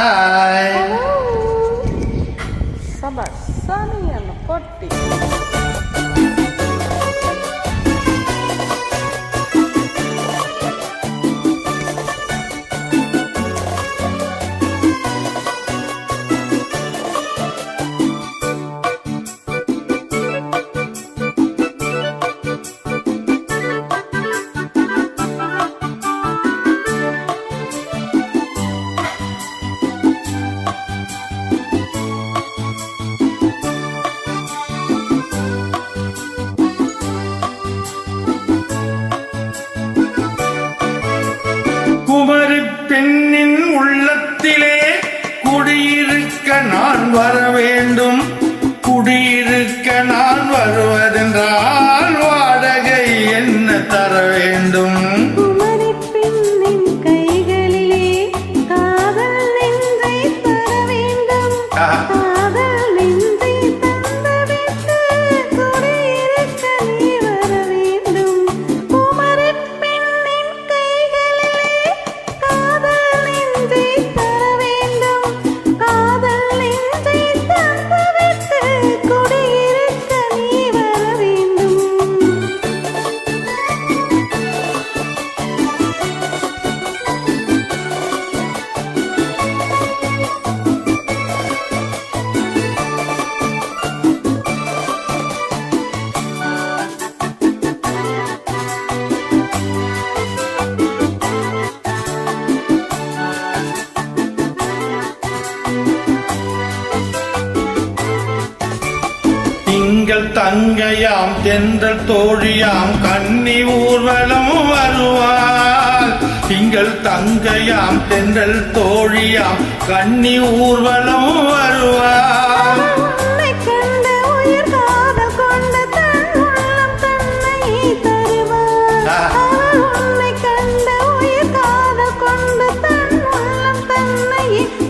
Hai. Sabar, Sani yang Kotti. Kumari பெண்ணின் உள்ளத்திலே குடியிருக்க நான் வர வேண்டும். குடியிருக்க நான் வருவதென்றால் வாடகை என்ன தர வேண்டும்? குமரி பெண்ணின் கைகளிலே காதல் நெஞ்சை தர வேண்டும். காதல் நெஞ்சை தந்துவிட்டு குடியிருக்க நீ வர வேண்டும். குமரி பெண்ணின் கைகளிலே காதல் நெஞ்சை தர வேண்டும். காதல் நெஞ்சை தந்துவிட்டு குடியிருக்க நீ வர வேண்டும். திங்கள் தங்கையாம் தென்றல் தோழியாம் கன்னி ஊர்வலம் வருவாள். திங்கள் தங்கையாம் தென்றல் தோழியாம் கன்னி ஊர்வலம் வருவாள். உன்னை கண்டு உயிர் காதல் கொண்டு தன் உள்ளம் தன்னை தருவாள். உன்னை கண்டு உயிர் காதல் கொண்டு தன் உள்ளம் தன்னை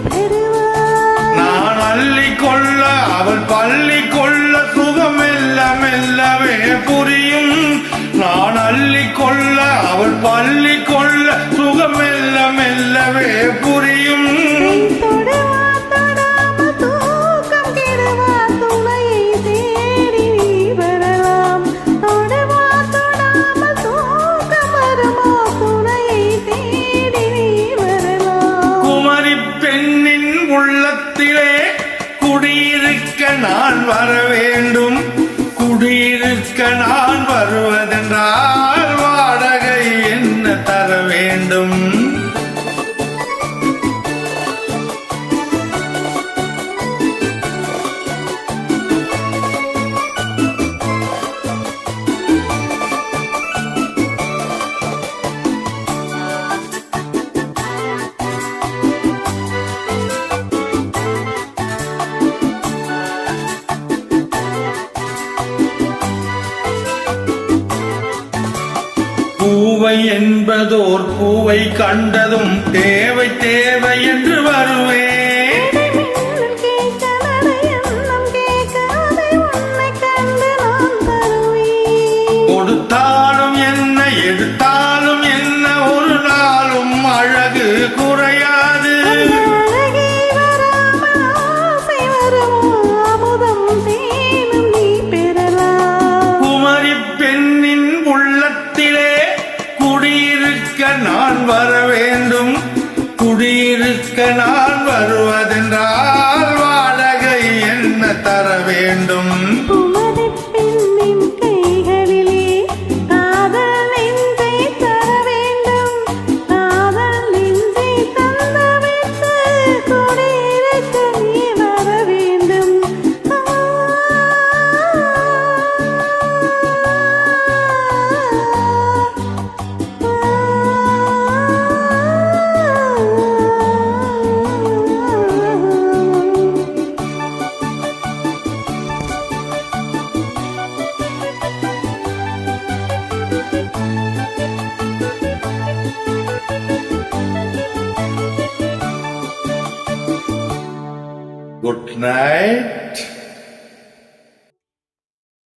தருவாள். நான் அள்ளி கொள்ள அவள் பள்ளி கொள்ள சுகம் மெல்ல மெல்லவே புரியும். நான் அள்ளி கொள்ள அவள் பள்ளி கொள்ள சுகம் மெல்ல மெல்லவே புரியும். தொடுவா தொடாமல் தூக்கம் கெடுவா துணையை தேடி நீ வரலாம். தொடுவா தொடாமல் தூக்கம் வருமா துணையை தேடி நீ வரலாம். குமரி பெண்ணின் உள்ளத்திலே குடியிருக்க நான் வர வேண்டும். குடியிருக்க நான் வருவதென்றால் வாடகை என்ன தர வேண்டும்? பூவை என்பதோர் பூவை கண்டதும் தேவை தேவை என்று வருவேன். கேட்க நடையன்னம் கேட்க அதை உன்னை கண்டு நான் தருவேன். கொடுத்தாலும் என்ன எடுத்தாலும் என்ன ஒரு நாளும் அழகு குறையாது. அழகே வராமல் ஆசை வருமோ அமுதம் தேனும் நீ பெறலாம். குமரி பெண்ணின் உள்ளத்திலே குடியிருக்க நான் வர வேண்டும். குடியிருக்க நான் வருவதென்றால் வாடகை என்ன தர வேண்டும்? குமரி பெண்ணின் கைகளிலே காதல் நெஞ்சை தர வேண்டும். காதல் நெஞ்சை தந்துவிட்டு குடியிருக்க நீ வர வேண்டும். Good night.